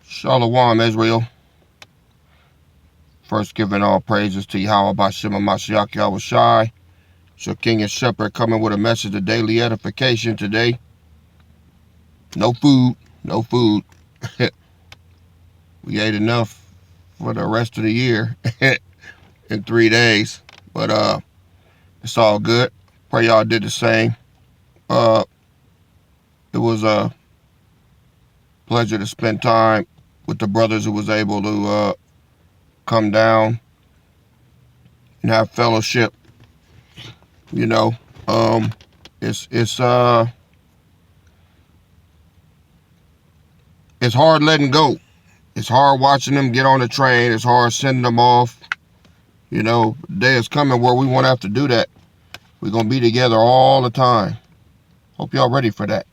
Shalom, Israel. First, giving all praises to Yahweh B'Shem Mashiach Yahweh Shai. It's your King and Shepherd coming with a message of daily edification today. No food. We ate enough for the rest of the year in 3 days. But it's all good. Pray y'all did the same. It was a pleasure to spend time with the brothers who was able to come down and have fellowship. You know, it's hard letting go. It's hard watching them get on the train. It's hard sending them off. You know, the day is coming where we won't have to do that. We're going to be together all the time. Hope y'all ready for that.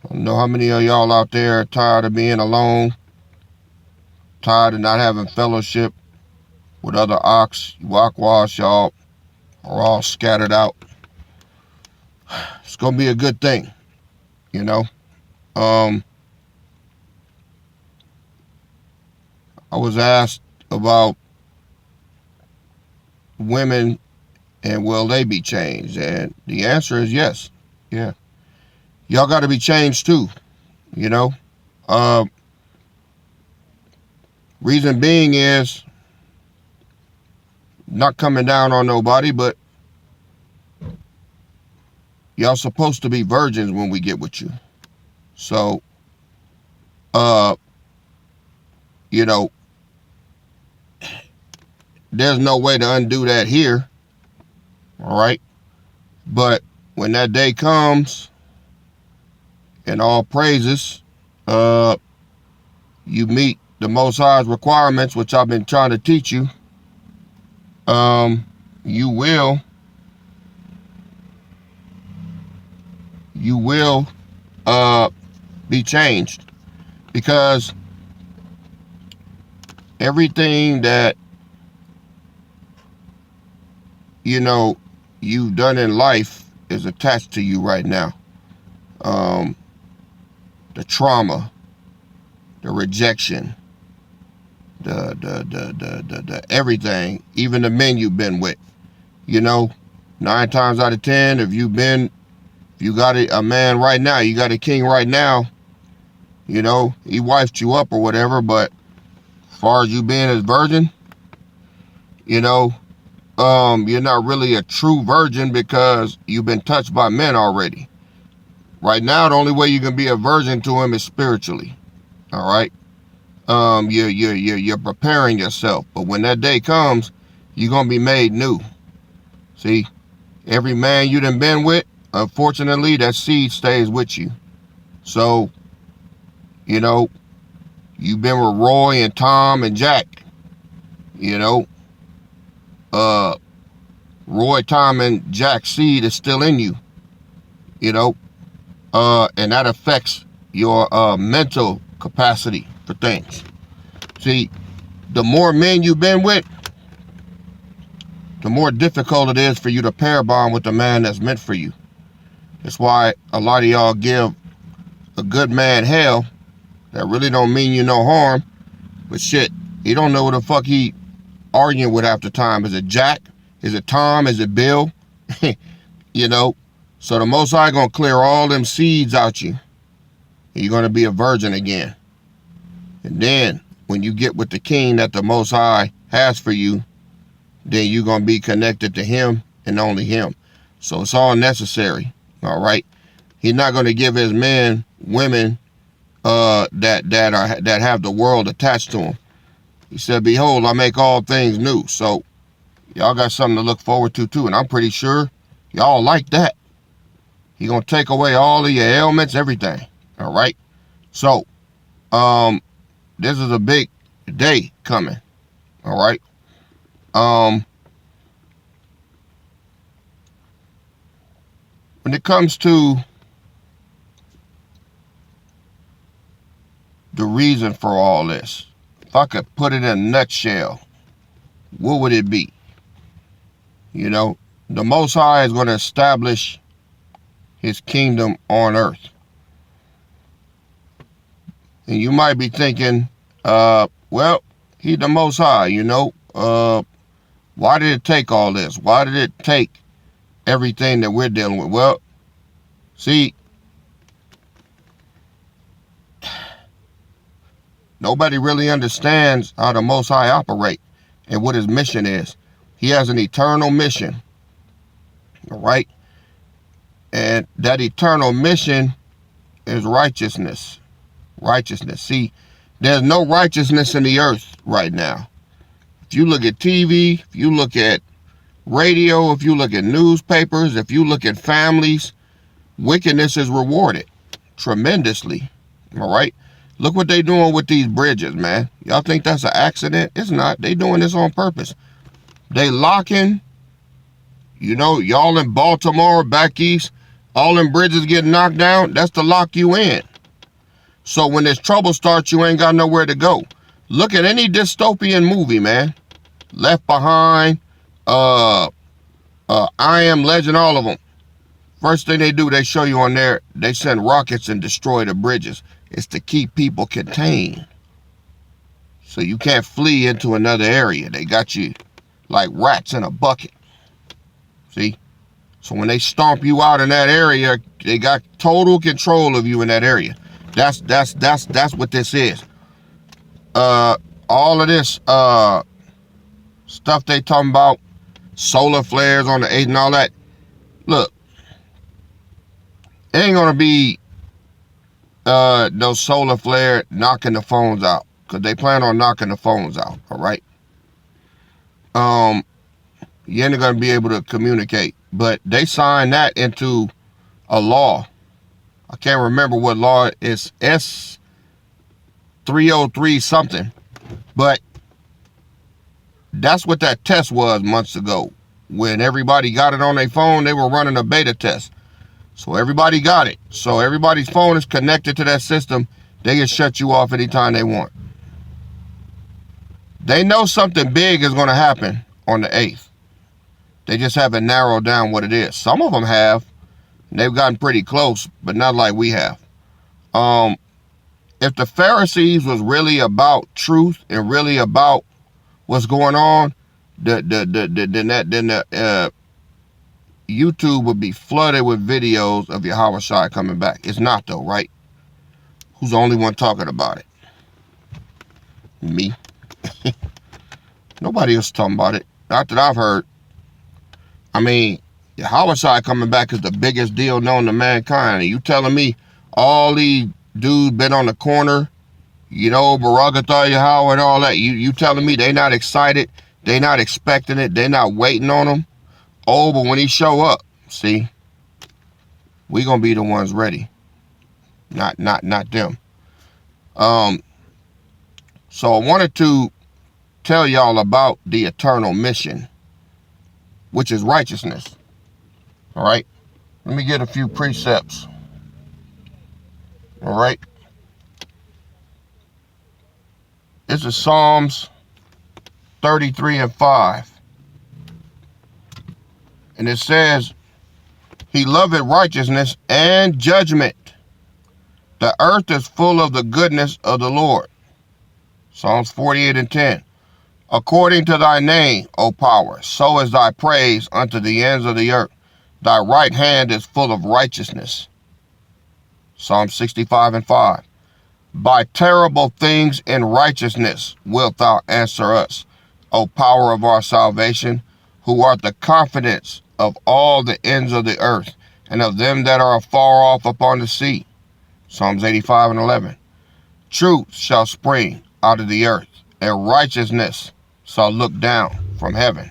I don't know how many of y'all out there are tired of being alone, tired of not having fellowship with other ox, wakwas, y'all are all scattered out. It's going to be a good thing, you know. I was asked about women and will they be changed? And the answer is yes. Yeah. Y'all got to be changed too, you know. Reason being is not coming down on nobody, but y'all supposed to be virgins when we get with you. So, you know, there's no way to undo that here. All right. But when that day comes, and all praises, you meet the Most High's requirements, which I've been trying to teach you, you will be changed, because everything that you've done in life is attached to you right now. The trauma, the rejection, the everything, even the men you've been with. 9 times out of 10, if you got a man right now, you got a king right now, he wifed you up or whatever, but as far as you being his virgin, you're not really a true virgin because you've been touched by men already. Right now, the only way you can be a virgin to him is spiritually. All right. You're preparing yourself, but when that day comes, you're gonna be made new. See, every man you done been with, unfortunately, that seed stays with you. So, you've been with Roy and Tom and Jack. Roy, Tom, and Jack's seed is still in you. And that affects your mental capacity for things. See, the more men you've been with, the more difficult it is for you to pair bond with the man that's meant for you. That's why a lot of y'all give a good man hell. That really don't mean you no harm. But shit, he don't know what the fuck he arguing with half the time. Is it Jack? Is it Tom? Is it Bill? So the Most High gonna clear all them seeds out you. You're gonna be a virgin again. And then when you get with the king that the Most High has for you, then you're gonna be connected to him and only him. So it's all necessary. All right. He's not gonna give his men women that have the world attached to them. He said, "Behold, I make all things new." So y'all got something to look forward to too, and I'm pretty sure y'all like that. He gonna take away all of your ailments, everything. All right. So, this is a big day coming. All right. When it comes to the reason for all this, if I could put it in a nutshell, what would it be? The Most High is going to establish his kingdom on earth. And you might be thinking, well, He's the Most High, why did it take all this? Why did it take everything that we're dealing with? Well, see, nobody really understands how the Most High operate and what his mission is. He has an eternal mission, all right? And that eternal mission is righteousness. Righteousness. See, there's no righteousness in the earth right now. If you look at TV, if you look at radio, if you look at newspapers, if you look at families, wickedness is rewarded tremendously. All right? Look what they doing with these bridges, man. Y'all think that's an accident? It's not. They doing this on purpose. They locking, y'all in Baltimore, back east, all them bridges getting knocked down. That's to lock you in. So when this trouble starts, you ain't got nowhere to go. Look at any dystopian movie, man. Left Behind, I Am Legend, all of them. First thing they do, they show you on there, they send rockets and destroy the bridges. It's to keep people contained. So you can't flee into another area. They got you like rats in a bucket. See? So when they stomp you out in that area, they got total control of you in that area. That's what this is. All of this stuff they talking about, solar flares on the 8th and all that. Look, it ain't gonna be no solar flare knocking the phones out, because they plan on knocking the phones out. All right. You ain't gonna be able to communicate, but they signed that into a law. I can't remember what law it is. S303 something, but that's what that test was months ago. When everybody got it on their phone, they were running a beta test. So everybody got it. So everybody's phone is connected to that system. They can shut you off anytime they want. They know something big is going to happen on the 8th. They just haven't narrowed down what it is. Some of them have. They've gotten pretty close, but not like we have. If the Pharisees was really about truth and really about what's going on, then YouTube would be flooded with videos of Yahweh Shai coming back. It's not though, right? Who's the only one talking about it? Me. Nobody else talking about it. Not that I've heard. I mean, Yahweh Shai coming back is the biggest deal known to mankind. And you telling me all these dudes been on the corner, Baragathar Yahweh and all that. You telling me they not excited? They not expecting it? They not waiting on him? Oh, but when he show up, see, we gonna be the ones ready. Not them. So I wanted to tell y'all about the eternal mission, which is righteousness. All right. Let me get a few precepts. All right. This is Psalms 33:5. And it says, He loveth righteousness and judgment. The earth is full of the goodness of the Lord. Psalms 48:10. According to thy name, O power, so is thy praise unto the ends of the earth. Thy right hand is full of righteousness. Psalm 65:5. By terrible things in righteousness wilt thou answer us, O power of our salvation, who art the confidence of all the ends of the earth, and of them that are afar off upon the sea. Psalms 85:11. Truth shall spring out of the earth, and righteousness shall look down from heaven.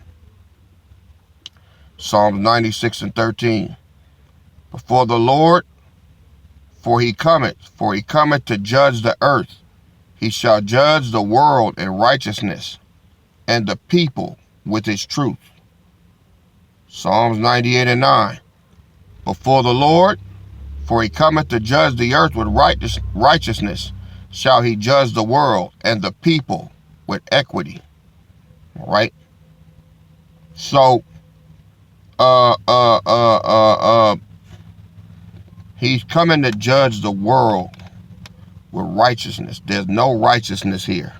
Psalms 96:13. Before the Lord, for he cometh to judge the earth. He shall judge the world in righteousness, and the people with his truth. Psalms 98:9. Before the Lord, for he cometh to judge the earth with righteousness, shall he judge the world and the people with equity. All right. So, he's coming to judge the world with righteousness. There's no righteousness here.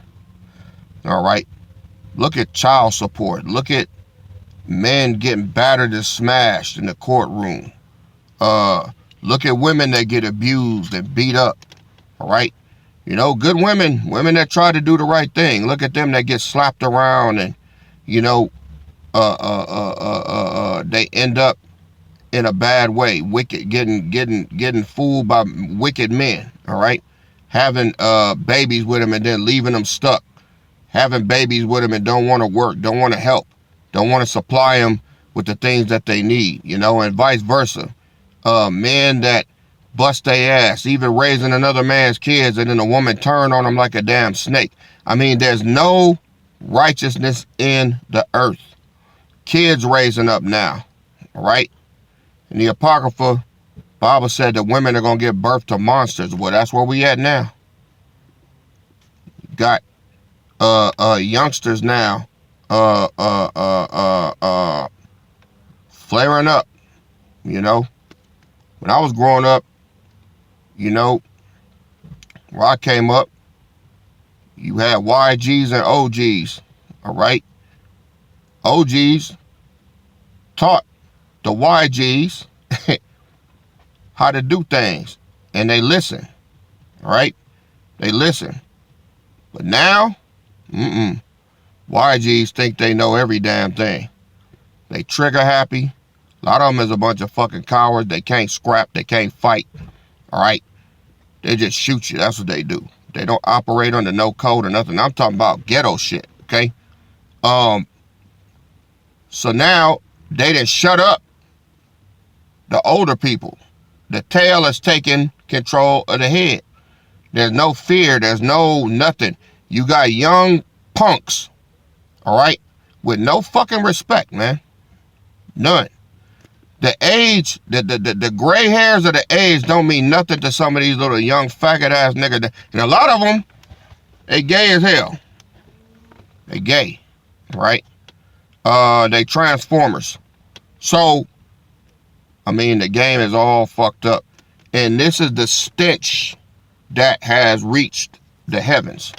All right. Look at child support. Look at men getting battered and smashed in the courtroom. Look at women that get abused and beat up. All right. You know, good women that try to do the right thing. Look at them that get slapped around and, you know, they end up in a bad way, wicked, getting fooled by wicked men. All right. Having babies with them and then leaving them stuck. Having babies with them and don't want to work, don't want to help, don't want to supply them with the things that they need, you know, and vice versa. Men that bust their ass, even raising another man's kids, and then a woman turn on them like a damn snake. I mean, there's no righteousness in the earth. Kids raising up now, all right? In the Apocrypha, Bible said that women are going to give birth to monsters. Well, that's where we at now. Got youngsters now flaring up, you know. When I was growing up, you know, where I came up, you had YGs and OGs, all right? OGs taught the YGs how to do things, and they listen, all right? They listen. But now, YGs think they know every damn thing. They trigger happy. A lot of them is a bunch of fucking cowards. They can't scrap. They can't fight. All right? They just shoot you. That's what they do. They don't operate under no code or nothing. I'm talking about ghetto shit, okay? So now, they done shut up the older people. The tail is taking control of the head. There's no fear. There's no nothing. You got young punks, all right, with no fucking respect, man. None. The age, the gray hairs of the age don't mean nothing to some of these little young faggot ass niggas. And a lot of them, they gay as hell. They gay, right? They transformers. So, I mean, the game is all fucked up. And this is the stench that has reached the heavens.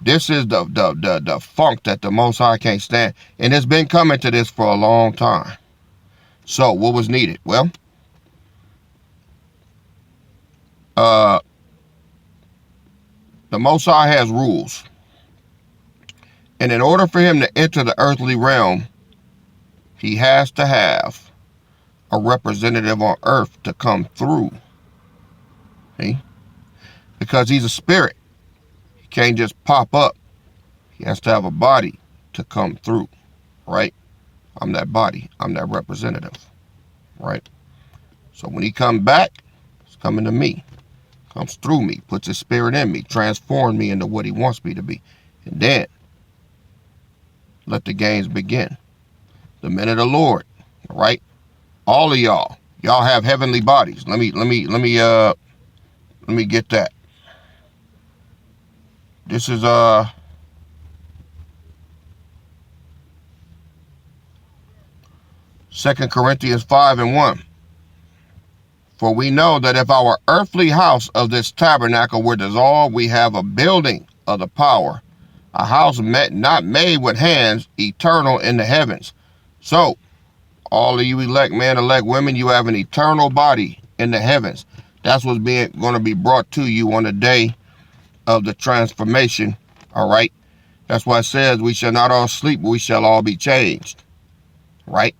This is the funk that the Most High can't stand. And it's been coming to this for a long time. So, what was needed? Well, the Most High has rules. And in order for him to enter the earthly realm, he has to have a representative on earth to come through. See? Because he's a spirit. He can't just pop up. He has to have a body to come through, right? I'm that body. I'm that representative, right? So when he comes back, it's coming to me. Comes through me, puts his spirit in me, transforms me into what he wants me to be. And then, let the games begin. The men of the Lord, right? All of y'all have heavenly bodies. Let me get that. This is 2 Corinthians 5:1. For we know that if our earthly house of this tabernacle were dissolved, we have a building of the power, a house not made with hands, eternal in the heavens. So, all of you elect men, elect women, you have an eternal body in the heavens. That's what's going to be brought to you on the day of the transformation, all right? That's why it says we shall not all sleep, but we shall all be changed, right?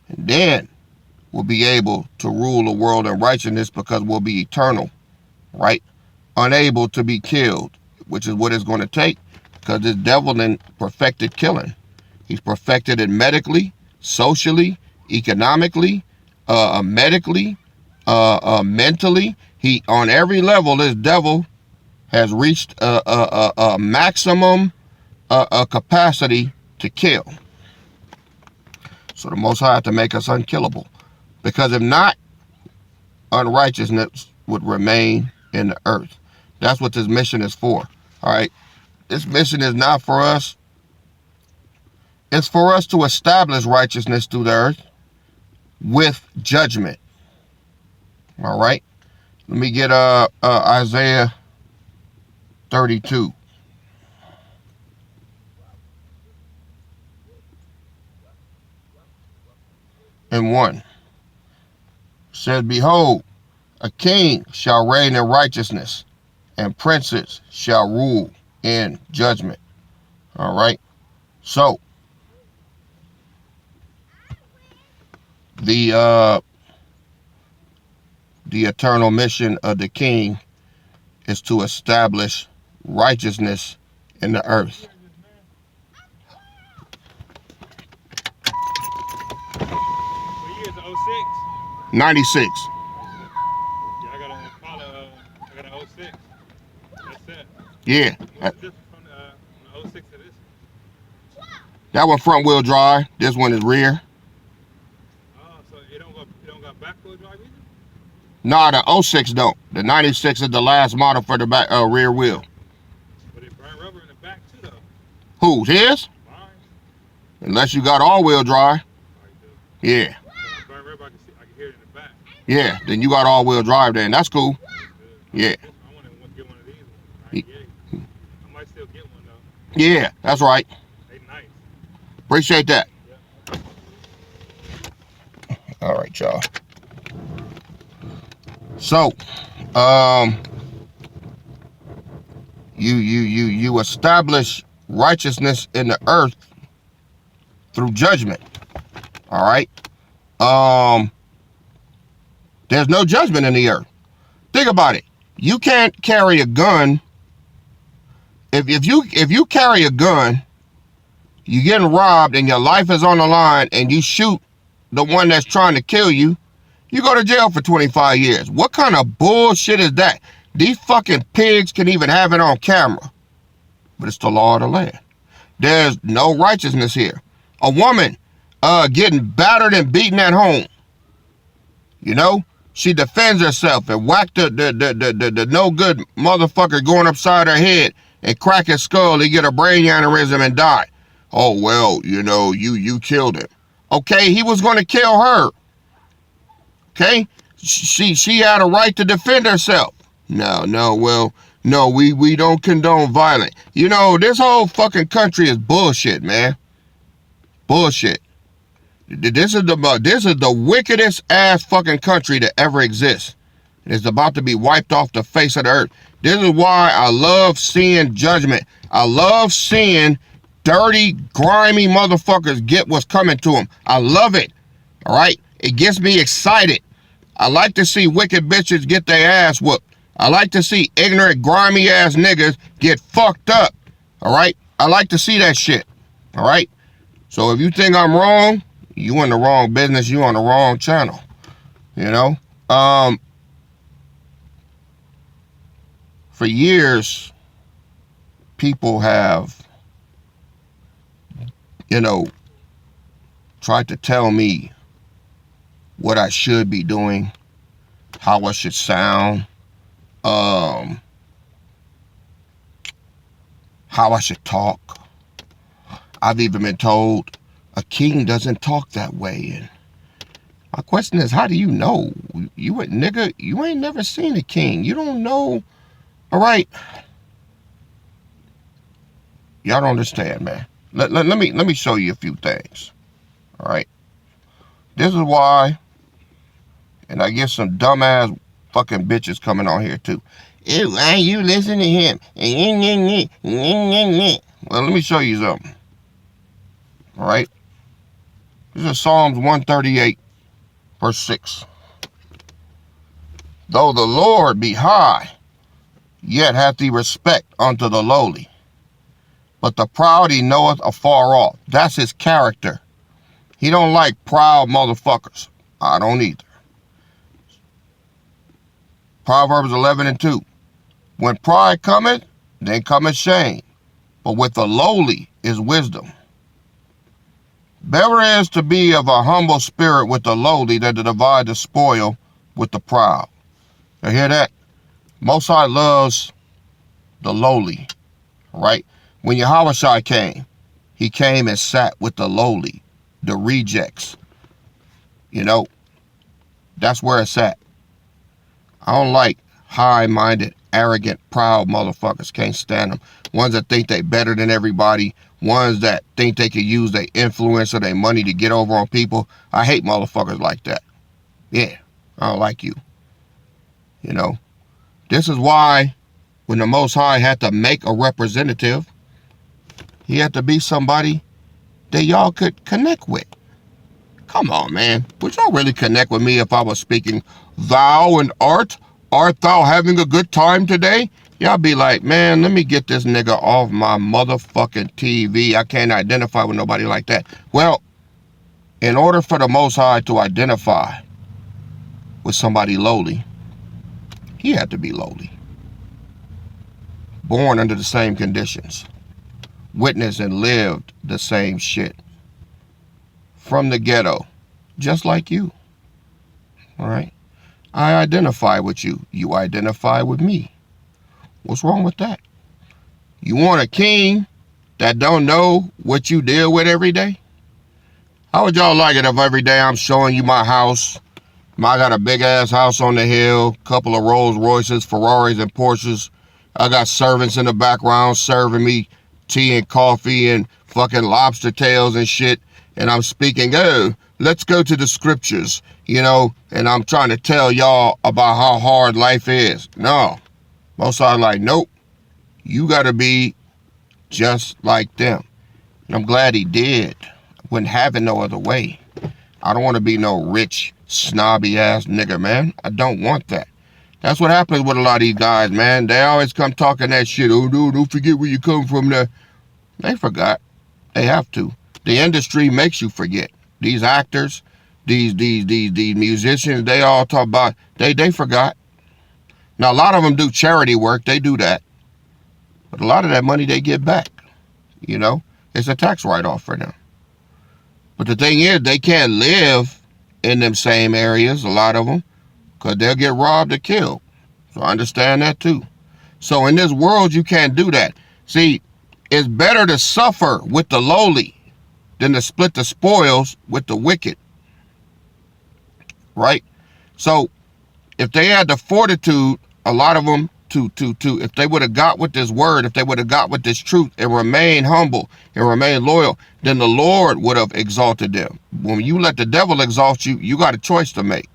And then we'll be able to rule the world in righteousness because we'll be eternal, right? Unable to be killed, which is what it's going to take because this devil then perfected killing. He's perfected it medically, socially, economically, medically, mentally. He, on every level, this devil has reached a maximum capacity to kill. So the Most High had to make us unkillable. Because if not, unrighteousness would remain in the earth. That's what this mission is for. All right. This mission is not for us. It's for us to establish righteousness through the earth with judgment. All right. Let me get Isaiah 32 and 1. It says, behold, a king shall reign in righteousness, and princes shall rule in judgment. All right. So the eternal mission of the king is to establish righteousness in the earth. What year is it? 06? 96. Yeah, I got an Impala. I got an 06. That's it. Yeah. What's the difference from the 06 to this? That one front wheel drive. This one is rear. Oh, so it don't got back wheel drive either? Nah, the 06 don't. The 96 is the last model for the back rear wheel. But it burn rubber in the back too, though. Whose? His? Mine. Unless you got all-wheel drive. Oh, you do. Yeah. So burn rubber, I can hear it in the back. Yeah. Then you got all-wheel drive then. That's cool. Yeah. I want to get one of these ones. I might still get one though. Yeah, that's right. They nice. Appreciate that. Yeah. All right, y'all. So, you establish righteousness in the earth through judgment. All right. There's no judgment in the earth. Think about it. You can't carry a gun. If you carry a gun, you're getting robbed and your life is on the line, and you shoot the one that's trying to kill you, you go to jail for 25 years. What kind of bullshit is that? These fucking pigs can even have it on camera. But it's the law of the land. There's no righteousness here. A woman getting battered and beaten at home. You know? She defends herself and whacked the no good motherfucker going upside her head and crack his skull. He get a brain aneurysm and die. Oh, well, you know, you killed him. Okay, he was going to kill her. Okay? She had a right to defend herself. No, we don't condone violence. You know, this whole fucking country is bullshit, man. Bullshit. This is the wickedest ass fucking country that ever exists. It's about to be wiped off the face of the earth. This is why I love seeing judgment. I love seeing dirty, grimy motherfuckers get what's coming to them. I love it. All right? It gets me excited. I like to see wicked bitches get their ass whooped. I like to see ignorant, grimy ass niggas get fucked up. All right? I like to see that shit. All right? So if you think I'm wrong, you in the wrong business. You on the wrong channel. You know? For years, people have, you know, tried to tell me what I should be doing, how I should sound, how I should talk. I've even been told a king doesn't talk that way. And my question is, how do you know? You ain't never seen a king. You don't know. All right. Y'all don't understand, man. Let me show you a few things. All right. This is why, and I get some dumbass fucking bitches coming on here too. Ew, why you listen to him? Well, let me show you something. All right. This is Psalms 138, verse 6. Though the Lord be high, yet hath he respect unto the lowly. But the proud he knoweth afar off. That's his character. He don't like proud motherfuckers. I don't either. Proverbs 11 and 2. When pride cometh, then cometh shame. But with the lowly is wisdom. Better is to be of a humble spirit with the lowly than to divide the spoil with the proud. You hear that? Most High loves the lowly, right? When Yahushua came, he came and sat with the lowly, the rejects. You know, that's where it's at. I don't like high-minded, arrogant, proud motherfuckers. Can't stand them. Ones that think they better than everybody. Ones that think they can use their influence or their money to get over on people. I hate motherfuckers like that. Yeah, I don't like you. You know, this is why when the Most High had to make a representative, he had to be somebody that y'all could connect with. Come on, man. Would y'all really connect with me if I was speaking, thou and art thou having a good time today? Y'all be like, man, let me get this nigga off my motherfucking TV. I can't identify with nobody like that. Well, in order for the Most High to identify with somebody lowly, he had to be lowly. Born under the same conditions. Witnessed and lived the same shit. From the ghetto, just like you. All right? I identify with you. You identify with me. What's wrong with that? You want a king that don't know what you deal with every day? How would y'all like it if every day I'm showing you my house? I got a big ass house on the hill, couple of Rolls Royces, Ferraris, and Porsches. I got servants in the background serving me tea and coffee and fucking lobster tails and shit. And I'm speaking, oh, let's go to the scriptures, you know, and I'm trying to tell y'all about how hard life is. No. Most are like, nope, you got to be just like them. And I'm glad he did. Wouldn't have it no other way. I don't want to be no rich, snobby ass nigga, man. I don't want that. That's what happens with a lot of these guys, man. They always come talking that shit. Oh, no, don't forget where you come from there. They forgot. They have to. The industry makes you forget. These actors, these musicians, they all talk about, they forgot. Now, a lot of them do charity work. They do that. But a lot of that money they get back. You know, it's a tax write-off for them. But the thing is, they can't live in them same areas, a lot of them, because they'll get robbed or killed. So I understand that too. So in this world, you can't do that. See, it's better to suffer with the lowly than to split the spoils with the wicked. Right? So if they had the fortitude, a lot of them, if they would have got with this word, if they would have got with this truth and remained humble and remained loyal, then the Lord would have exalted them. When you let the devil exalt you, you got a choice to make.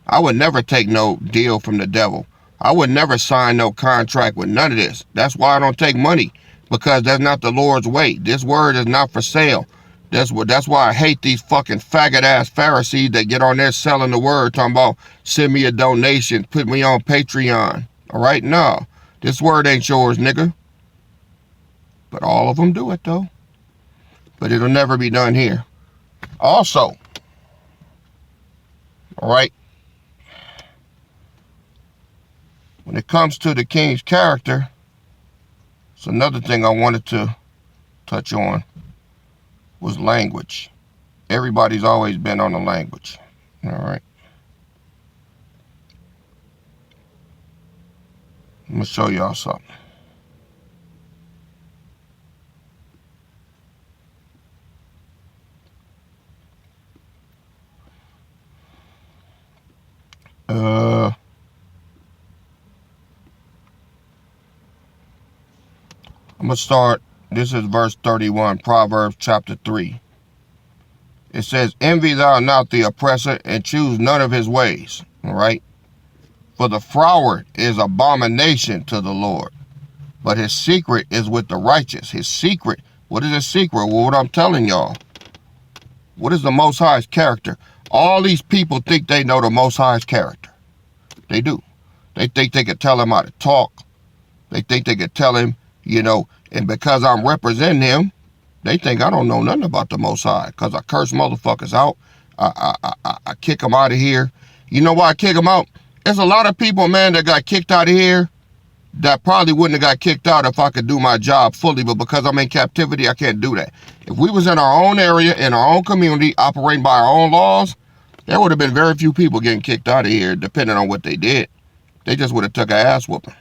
I would never take no deal from the devil. I would never sign no contract with none of this. That's why I don't take money, because that's not the Lord's way. This word is not for sale. That's why I hate these fucking faggot ass Pharisees that get on there selling the word, talking about send me a donation, put me on Patreon. All right, no, this word ain't yours, nigga. But all of them do it though. But it'll never be done here. Also, all right, when it comes to the king's character, it's another thing I wanted to touch on. Was language. Everybody's always been on the language. All right. I'm going to show y'all something. I'm going to start. This is verse 31, Proverbs chapter 3. It says, envy thou not the oppressor, and choose none of his ways. All right? For the froward is abomination to the Lord, but his secret is with the righteous. His secret, what is his secret? Well, what I'm telling y'all. What is the Most High's character? All these people think they know the Most High's character. They do. They think they could tell him how to talk. They think they could tell him, you know, and because I'm representing him, they think I don't know nothing about the Most High, because I curse motherfuckers out. I kick them out of here. You know why I kick them out? There's a lot of people, man, that got kicked out of here that probably wouldn't have got kicked out if I could do my job fully, but because I'm in captivity, I can't do that. If we was in our own area, in our own community, operating by our own laws, there would have been very few people getting kicked out of here, depending on what they did. They just would have took an ass whooping.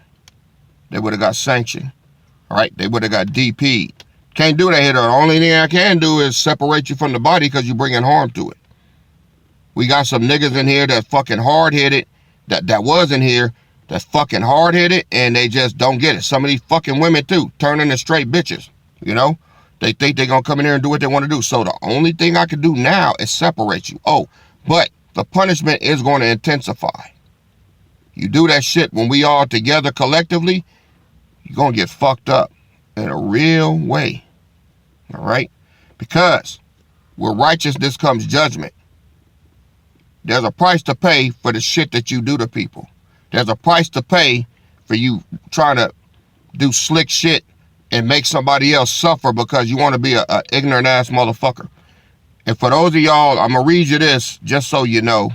They would have got sanctioned. All right, they would have got DP'd. Can't do that here. The only thing I can do is separate you from the body, because you're bringing harm to it. We got some niggas in here that's fucking hard-headed, and they think they know the Most High. They think they could tell him how to talk. They think they could tell him, you know, and because I'm representing him, they think I don't know nothing about the Most High, because I curse motherfuckers out. I kick them out of here. You know why I kick them out? There's a lot of people, man, that got kicked out of here that probably wouldn't have got kicked out if I could do my job fully, but because I'm in captivity, I can't do that. If we was in our own area, in our own community, operating by our own laws, there would have been very few people getting kicked out of here, depending on what they did. They just would have took an ass whooping. They would have got sanctioned. All right, they would have got DP'd. Can't do that here. The only thing I can do is separate you from the body, because you're bringing harm to it. We got some niggas in here that's fucking hard-headed, that wasn't here that's fucking hard-headed and they just don't get it. Some of these fucking women too turn into straight bitches, you know? They think they're gonna come in here and do what they want to do. So the only thing I can do now is separate you. Oh, but the punishment is going to intensify. You do that shit when we all together collectively, you're gonna get fucked up in a real way. All right? Because with righteousness comes judgment. There's a price to pay for the shit that you do to people. There's a price to pay for you trying to do slick shit and make somebody else suffer because you want to be a ignorant ass motherfucker. And for those of y'all, I'm gonna read you this just so you know.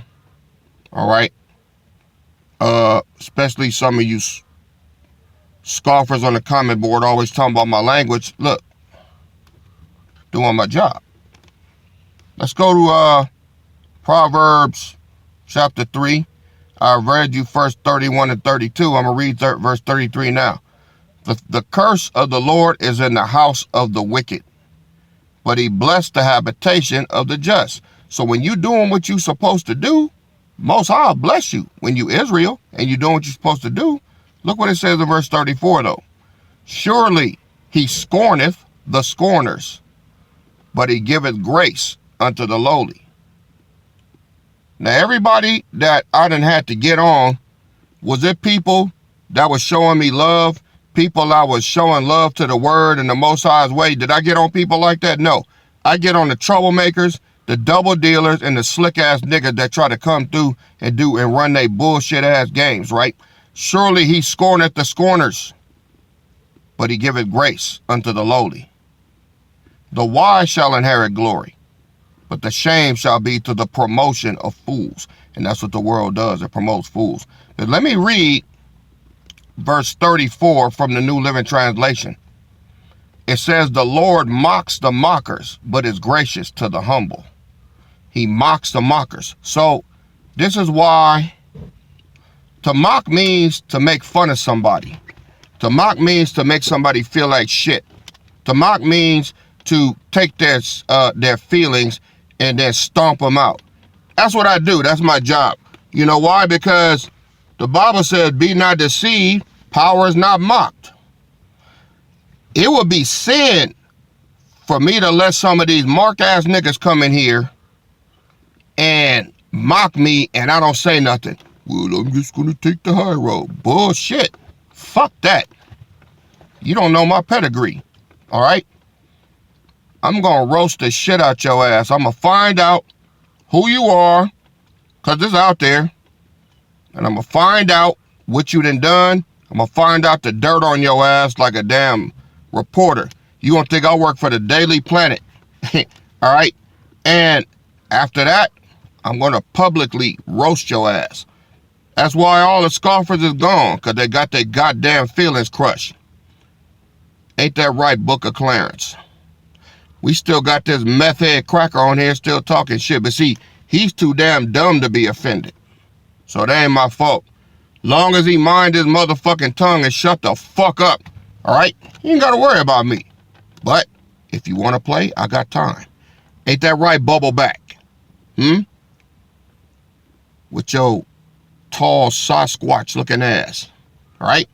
All right? Especially some of you scoffers on the comment board always talking about my language. Look, doing my job. Let's go to Proverbs chapter 3. I've read you first 31 and 32. I'm going to read verse 33 now. The curse of the Lord is in the house of the wicked, but he blessed the habitation of the just. So when you doing what you supposed to do, Most High will bless you. When you Israel and you doing what you're supposed to do, look what it says in verse 34 though. Surely he scorneth the scorners, but he giveth grace unto the lowly. Now, everybody that I done had to get on, was it people that was showing me love? People I was showing love to the word in the Most High's way? Did I get on people like that? No. I get on the troublemakers, the double dealers, and the slick ass niggas that try to come through and run they bullshit ass games, right? Surely he scorneth the scorners, but he giveth grace unto the lowly. The wise shall inherit glory, but the shame shall be to the promotion of fools. And that's what the world does. It promotes fools. But let me read verse 34 from the New Living Translation. It says, the Lord mocks the mockers, but is gracious to the humble. He mocks the mockers. So this is why to mock means to make fun of somebody. To mock means to make somebody feel like shit. To mock means to take their feelings and then stomp them out. That's what I do. That's my job. You know why? Because the Bible says, be not deceived, power is not mocked. It would be sin for me to let some of these mark-ass niggas come in here and mock me and I don't say nothing. Well, I'm just going to take the high road. Bullshit. Fuck that. You don't know my pedigree. All right? I'm going to roast the shit out your ass. I'm going to find out who you are, because it's out there. And I'm going to find out what you done. I'm going to find out the dirt on your ass like a damn reporter. You going to think I work for the Daily Planet. All right? And after that, I'm going to publicly roast your ass. That's why all the scoffers is gone, because they got their goddamn feelings crushed. Ain't that right, Book of Clarence? We still got this meth head cracker on here still talking shit. But see, he's too damn dumb to be offended. So that ain't my fault. Long as he mind his motherfucking tongue and shut the fuck up. All right? You ain't got to worry about me. But if you want to play, I got time. Ain't that right, Bubbleback? With your tall Sasquatch looking ass. All right?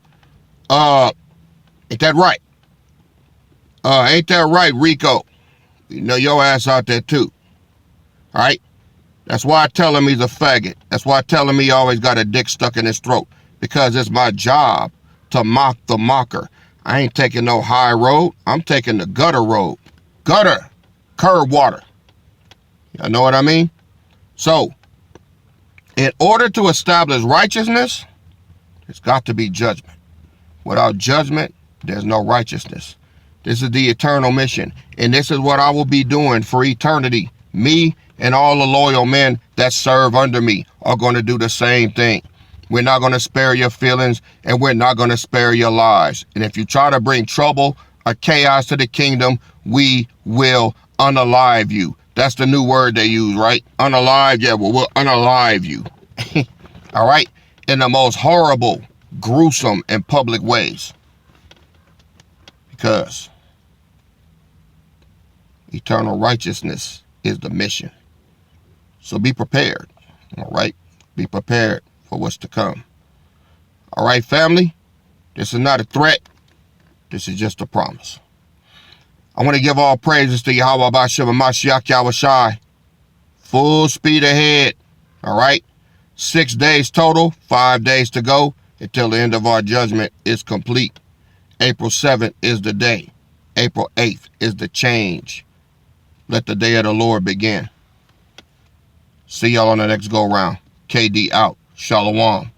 Ain't that right? Ain't that right, Rico? You know your ass out there too. All right? That's why I tell him he's a faggot. That's why I tell him he always got a dick stuck in his throat. Because it's my job to mock the mocker. I ain't taking no high road. I'm taking the gutter road. Gutter. Curb water. You know what I mean? So, in order to establish righteousness, there's got to be judgment. Without judgment, there's no righteousness. This is the eternal mission. And this is what I will be doing for eternity. Me and all the loyal men that serve under me are going to do the same thing. We're not going to spare your feelings, and we're not going to spare your lives. And if you try to bring trouble or chaos to the kingdom, we will unalive you. That's the new word they use, right? Unalive, yeah, well, we'll unalive you. All right? In the most horrible, gruesome, and public ways. Because eternal righteousness is the mission. So be prepared, all right? Be prepared for what's to come. All right, family? This is not a threat. This is just a promise. I want to give all praises to Yahweh Ba'Shem Mashiach Yahushai. Full speed ahead. All right? 6 days total, 5 days to go until the end of our judgment is complete. April 7th is the day. April 8th is the change. Let the day of the Lord begin. See y'all on the next go round. KD out. Shalom.